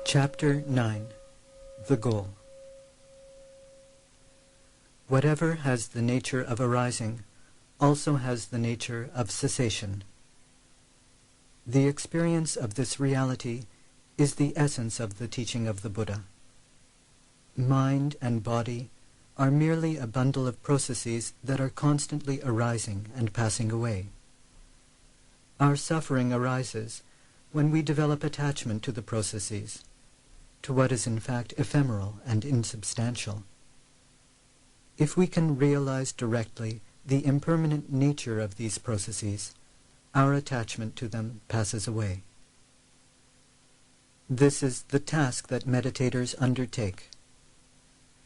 Chapter 9. The Goal. Whatever has the nature of arising also has the nature of cessation. The experience of this reality is the essence of the teaching of the Buddha. Mind and body are merely a bundle of processes that are constantly arising and passing away. Our suffering arises when we develop attachment to the processes, to what is in fact ephemeral and insubstantial. If we can realize directly the impermanent nature of these processes, our attachment to them passes away. This is the task that meditators undertake: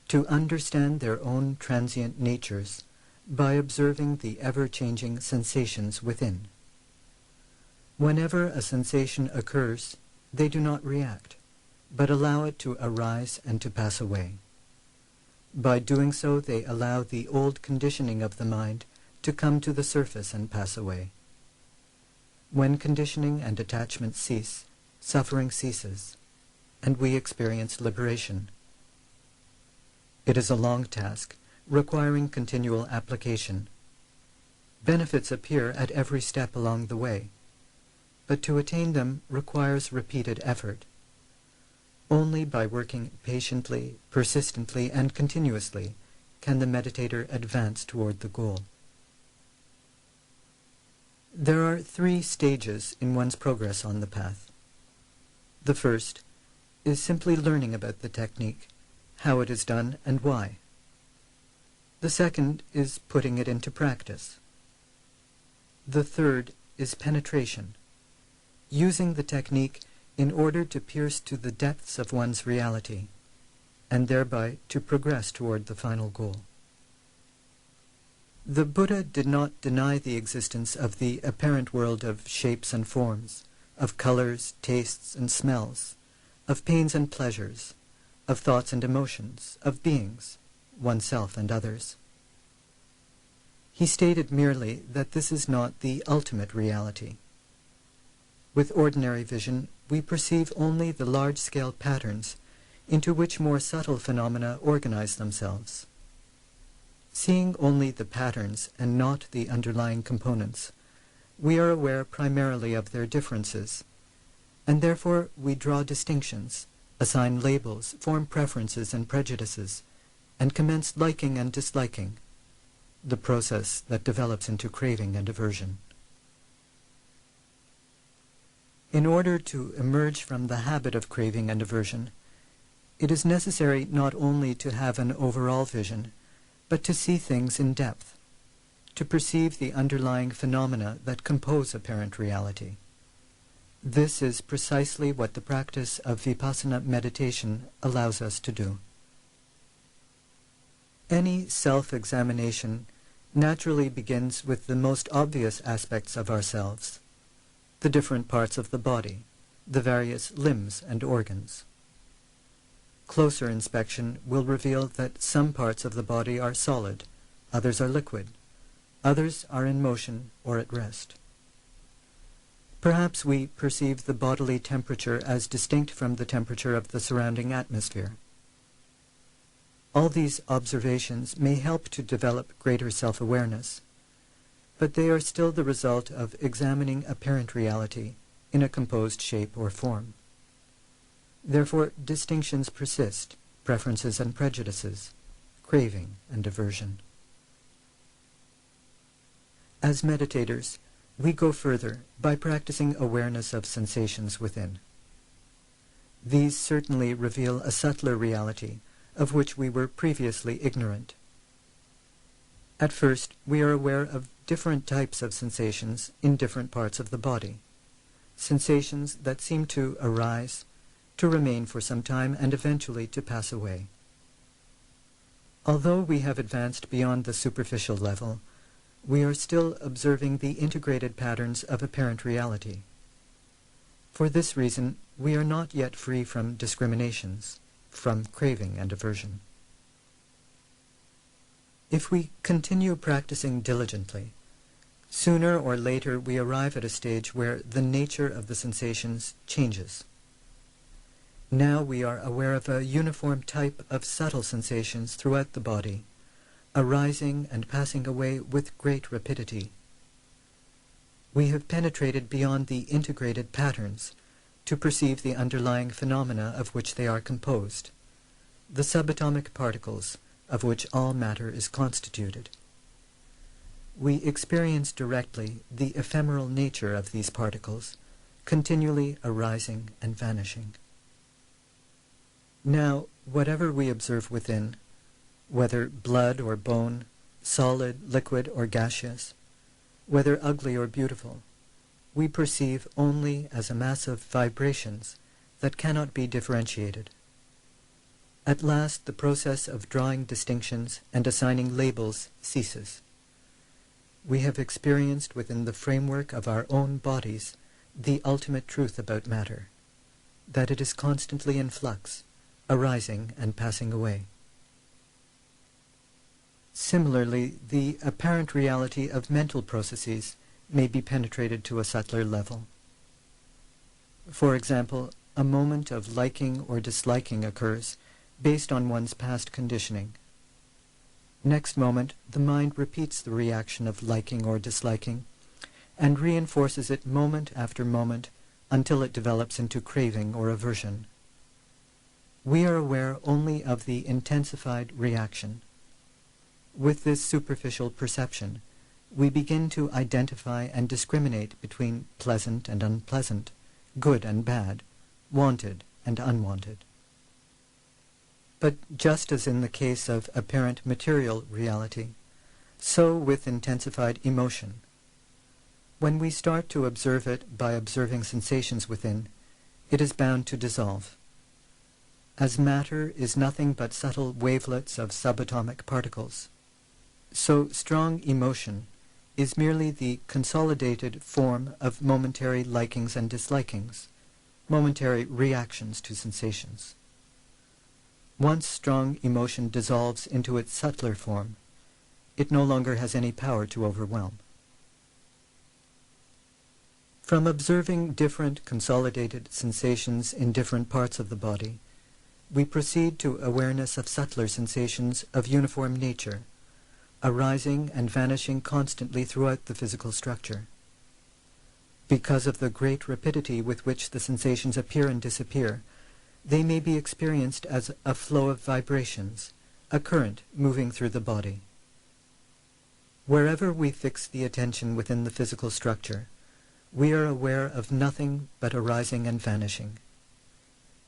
to understand their own transient natures by observing the ever-changing sensations within. Whenever a sensation occurs, they do not react, but allow it to arise and to pass away. By doing so, they allow the old conditioning of the mind to come to the surface and pass away. When conditioning and attachment cease, suffering ceases, and we experience liberation. It is a long task, requiring continual application. Benefits appear at every step along the way, but to attain them requires repeated effort. Only by working patiently, persistently, and continuously can the meditator advance toward the goal. There are 3 stages in one's progress on the path. The first is simply learning about the technique, how it is done and why. The second is putting it into practice. The third is penetration, using the technique in order to pierce to the depths of one's reality, and thereby to progress toward the final goal. The Buddha did not deny the existence of the apparent world of shapes and forms, of colors, tastes, and smells, of pains and pleasures, of thoughts and emotions, of beings, oneself and others. He stated merely that this is not the ultimate reality. With ordinary vision, we perceive only the large-scale patterns into which more subtle phenomena organize themselves. Seeing only the patterns and not the underlying components, we are aware primarily of their differences, and therefore we draw distinctions, assign labels, form preferences and prejudices, and commence liking and disliking, the process that develops into craving and aversion. In order to emerge from the habit of craving and aversion, it is necessary not only to have an overall vision, but to see things in depth, to perceive the underlying phenomena that compose apparent reality. This is precisely what the practice of vipassana meditation allows us to do. Any self-examination naturally begins with the most obvious aspects of ourselves: the different parts of the body, the various limbs and organs. Closer inspection will reveal that some parts of the body are solid, others are liquid, others are in motion or at rest. Perhaps we perceive the bodily temperature as distinct from the temperature of the surrounding atmosphere. All these observations may help to develop greater self-awareness, but they are still the result of examining apparent reality in a composed shape or form. Therefore, distinctions persist, preferences and prejudices, craving and aversion. As meditators, we go further by practicing awareness of sensations within. These certainly reveal a subtler reality of which we were previously ignorant. At first, we are aware of different types of sensations in different parts of the body, sensations that seem to arise, to remain for some time, and eventually to pass away. Although we have advanced beyond the superficial level, we are still observing the integrated patterns of apparent reality. For this reason, we are not yet free from discriminations, from craving and aversion. If we continue practicing diligently, sooner or later we arrive at a stage where the nature of the sensations changes. Now we are aware of a uniform type of subtle sensations throughout the body, arising and passing away with great rapidity. We have penetrated beyond the integrated patterns to perceive the underlying phenomena of which they are composed, the subatomic particles of which all matter is constituted. We experience directly the ephemeral nature of these particles, continually arising and vanishing. Now, whatever we observe within, whether blood or bone, solid, liquid, or gaseous, whether ugly or beautiful, we perceive only as a mass of vibrations that cannot be differentiated. At last, the process of drawing distinctions and assigning labels ceases. We have experienced within the framework of our own bodies the ultimate truth about matter, that it is constantly in flux, arising and passing away. Similarly, the apparent reality of mental processes may be penetrated to a subtler level. For example, a moment of liking or disliking occurs based on one's past conditioning. Next moment, the mind repeats the reaction of liking or disliking and reinforces it moment after moment until it develops into craving or aversion. We are aware only of the intensified reaction. With this superficial perception, we begin to identify and discriminate between pleasant and unpleasant, good and bad, wanted and unwanted. But just as in the case of apparent material reality, so with intensified emotion. When we start to observe it by observing sensations within, it is bound to dissolve. As matter is nothing but subtle wavelets of subatomic particles, so strong emotion is merely the consolidated form of momentary likings and dislikings, momentary reactions to sensations. Once strong emotion dissolves into its subtler form, it no longer has any power to overwhelm. From observing different consolidated sensations in different parts of the body, we proceed to awareness of subtler sensations of uniform nature, arising and vanishing constantly throughout the physical structure. Because of the great rapidity with which the sensations appear and disappear, they may be experienced as a flow of vibrations, a current moving through the body. Wherever we fix the attention within the physical structure, we are aware of nothing but arising and vanishing.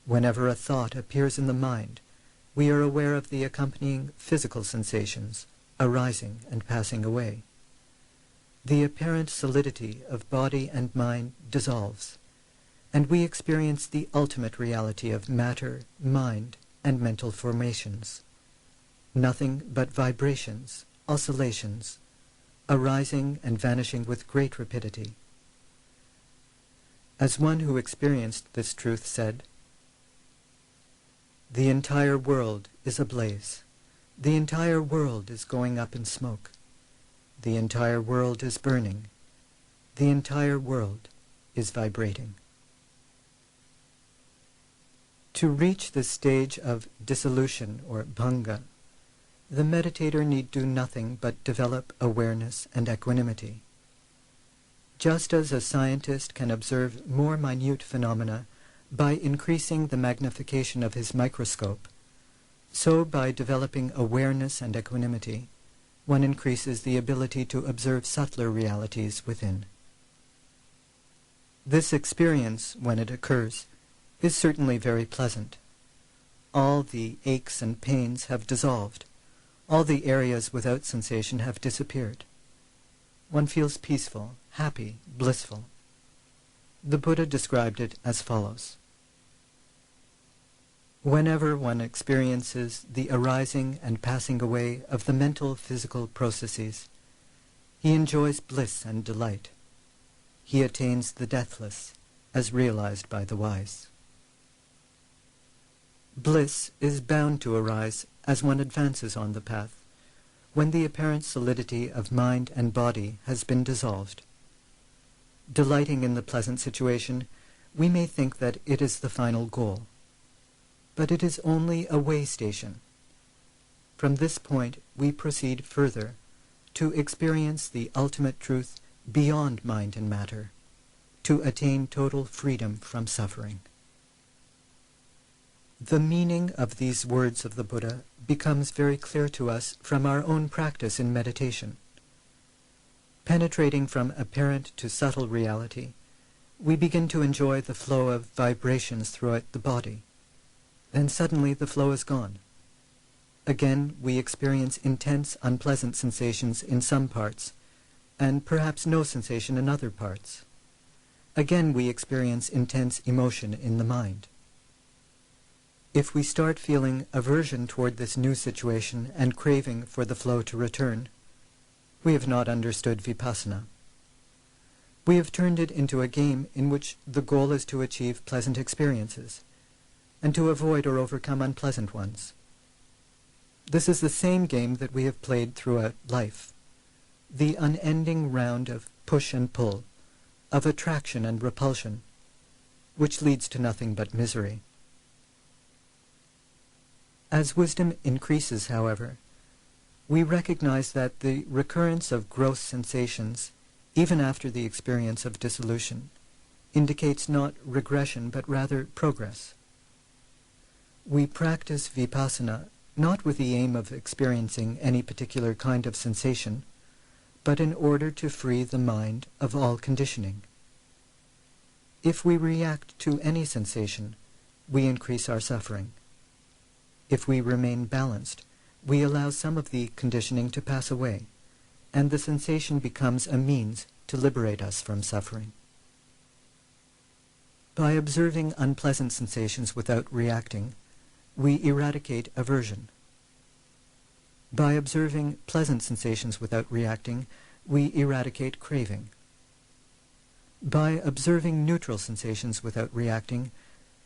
Whenever a thought appears in the mind, we are aware of the accompanying physical sensations, arising and passing away. The apparent solidity of body and mind dissolves, and we experience the ultimate reality of matter, mind, and mental formations. Nothing but vibrations, oscillations, arising and vanishing with great rapidity. As one who experienced this truth said, "The entire world is ablaze. The entire world is going up in smoke. The entire world is burning. The entire world is vibrating." To reach this stage of dissolution or bhanga, the meditator need do nothing but develop awareness and equanimity. Just as a scientist can observe more minute phenomena by increasing the magnification of his microscope, so by developing awareness and equanimity, one increases the ability to observe subtler realities within. This experience, when it occurs, is certainly very pleasant. All the aches and pains have dissolved. All the areas without sensation have disappeared. One feels peaceful, happy, blissful. The Buddha described it as follows. Whenever one experiences the arising and passing away of the mental physical processes, he enjoys bliss and delight. He attains the deathless, as realized by the wise. Bliss is bound to arise as one advances on the path, when the apparent solidity of mind and body has been dissolved. Delighting in the pleasant situation, we may think that it is the final goal. but it is only a way station. From this point we proceed further to experience the ultimate truth beyond mind and matter, to attain total freedom from suffering. The meaning of these words of the Buddha becomes very clear to us from our own practice in meditation. Penetrating from apparent to subtle reality, we begin to enjoy the flow of vibrations throughout the body. Then suddenly the flow is gone. Again, we experience intense, unpleasant sensations in some parts, and perhaps no sensation in other parts. Again, we experience intense emotion in the mind. If we start feeling aversion toward this new situation and craving for the flow to return, we have not understood vipassana. We have turned it into a game in which the goal is to achieve pleasant experiences and to avoid or overcome unpleasant ones. This is the same game that we have played throughout life, the unending round of push and pull, of attraction and repulsion, which leads to nothing but misery. As wisdom increases, however, we recognize that the recurrence of gross sensations, even after the experience of dissolution, indicates not regression but rather progress. We practice vipassana not with the aim of experiencing any particular kind of sensation, but in order to free the mind of all conditioning. If we react to any sensation, we increase our suffering. If we remain balanced, we allow some of the conditioning to pass away, and the sensation becomes a means to liberate us from suffering. By observing unpleasant sensations without reacting, we eradicate aversion. By observing pleasant sensations without reacting, we eradicate craving. By observing neutral sensations without reacting,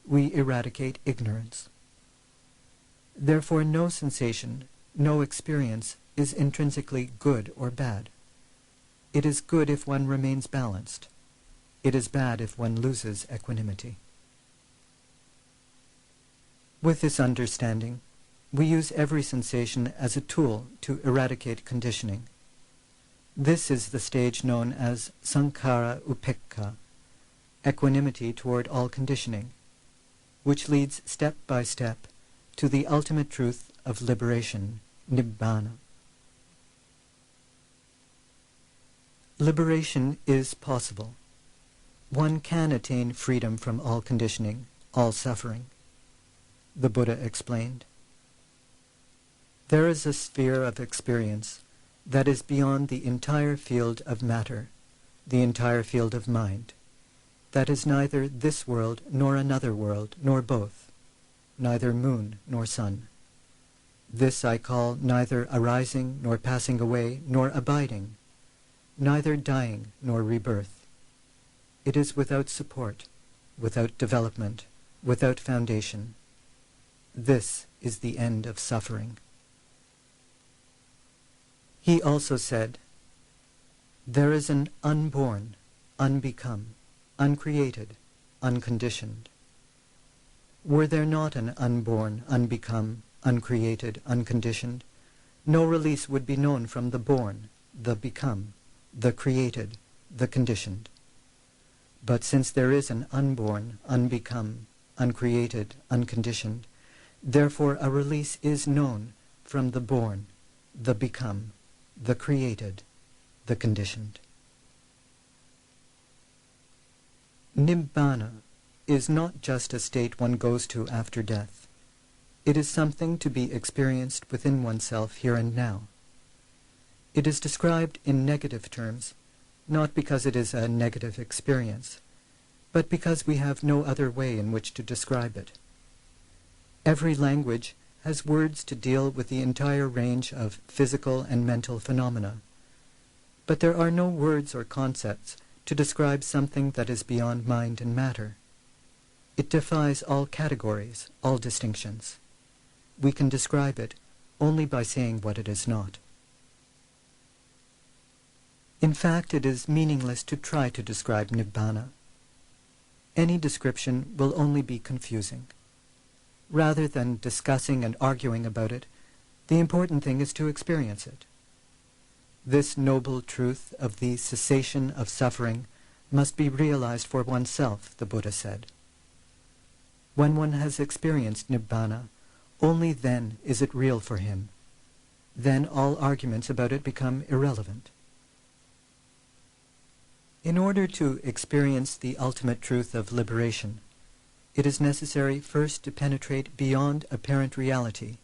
we eradicate ignorance. Therefore, no sensation, no experience is intrinsically good or bad. It is good if one remains balanced. It is bad if one loses equanimity. With this understanding, we use every sensation as a tool to eradicate conditioning. This is the stage known as sankhara upekkha, equanimity toward all conditioning, which leads step by step to the ultimate truth of liberation, nibbana. Liberation is possible. One can attain freedom from all conditioning, all suffering. The Buddha explained. There is a sphere of experience that is beyond the entire field of matter, the entire field of mind, that is neither this world nor another world, nor both, neither moon nor sun. This I call neither arising nor passing away nor abiding, neither dying nor rebirth. It is without support, without development, without foundation. This is the end of suffering. He also said, there is an unborn, unbecome, uncreated, unconditioned. Were there not an unborn, unbecome, uncreated, unconditioned, no release would be known from the born, the become, the created, the conditioned. But since there is an unborn, unbecome, uncreated, unconditioned, therefore a release is known from the born, the become, the created, the conditioned. Nibbana is not just a state one goes to after death. It is something to be experienced within oneself here and now. It is described in negative terms, not because it is a negative experience, but because we have no other way in which to describe it. Every language has words to deal with the entire range of physical and mental phenomena, but there are no words or concepts to describe something that is beyond mind and matter. It defies all categories, all distinctions. We can describe it only by saying what it is not. In fact, it is meaningless to try to describe Nibbana. Any description will only be confusing. Rather than discussing and arguing about it, the important thing is to experience it. This noble truth of the cessation of suffering must be realized for oneself, the Buddha said. When one has experienced Nibbana, only then is it real for him. Then all arguments about it become irrelevant. In order to experience the ultimate truth of liberation, it is necessary first to penetrate beyond apparent reality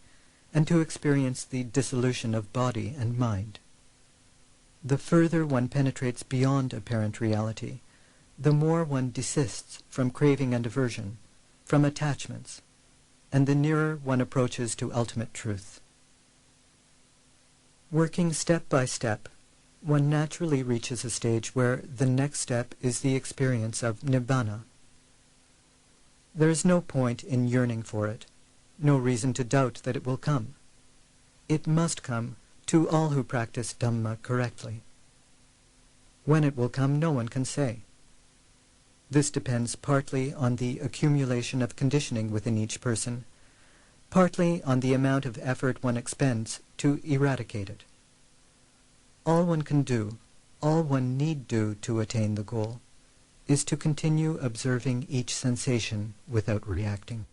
and to experience the dissolution of body and mind. The further one penetrates beyond apparent reality, the more one desists from craving and aversion, from attachments, and the nearer one approaches to ultimate truth. Working step by step, one naturally reaches a stage where the next step is the experience of Nibbana. There is no point in yearning for it, no reason to doubt that it will come. It must come to all who practice Dhamma correctly. When it will come, no one can say. This depends partly on the accumulation of conditioning within each person, partly on the amount of effort one expends to eradicate it. All one can do, all one need do to attain the goal, is to continue observing each sensation without reacting.